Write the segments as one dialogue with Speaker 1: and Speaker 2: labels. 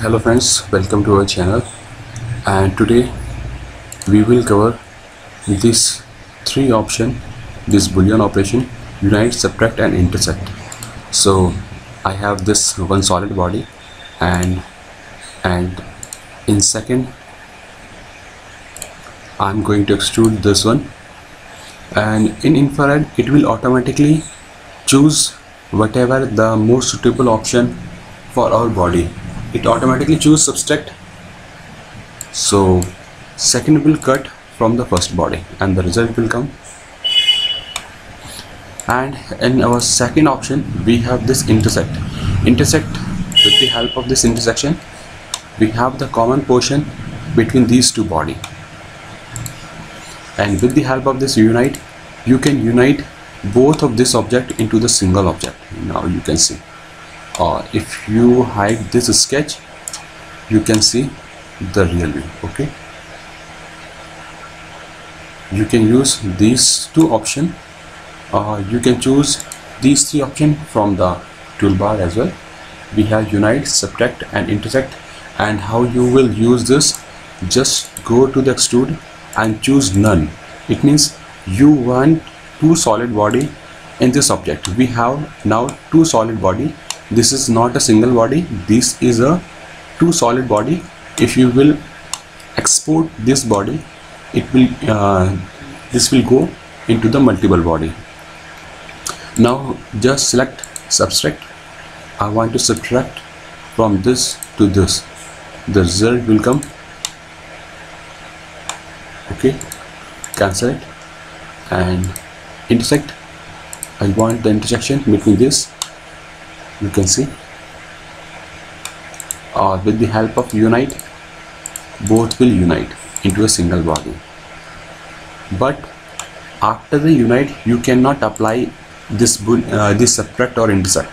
Speaker 1: Hello friends, welcome to our channel, and today we will cover this three option, this boolean operation: unite, subtract and intersect. So I have this one solid body, and in second I'm going to extrude this one, and in infrared it will automatically choose whatever the most suitable option for our body. It automatically choose subtract. So second will cut from the first body and the result will come. And in our second option we have this intersect. With the help of this intersection we have the common portion between these two body, and with the help of this unite you can unite both of this object into the single object. Now you can see, if you hide this sketch you can see the real view. Okay, you can use these two options, you can choose these three options from the toolbar as well. We have unite, subtract and intersect, and how you will use this, just go to the extrude and choose none. It means you want two solid body in this object. We have now two solid body. This is not a single body, this is a two solid body. If you will export this body, it will this will go into the multiple body. Now just select subtract. I want to subtract from this to this, the result will come. Okay, cancel it. And intersect, I want the intersection between this. You can see, with the help of unite both will unite into a single body. But after the unite you cannot apply this this subtract or intersect.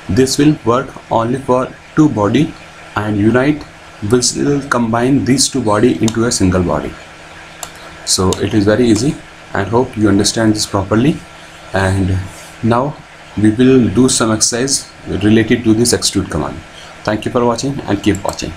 Speaker 1: This will work only for two body, and unite will still combine these two body into a single body. So it is very easy, and hope you understand this properly. And now we will do some exercise related to this extrude command. Thank you for watching and keep watching.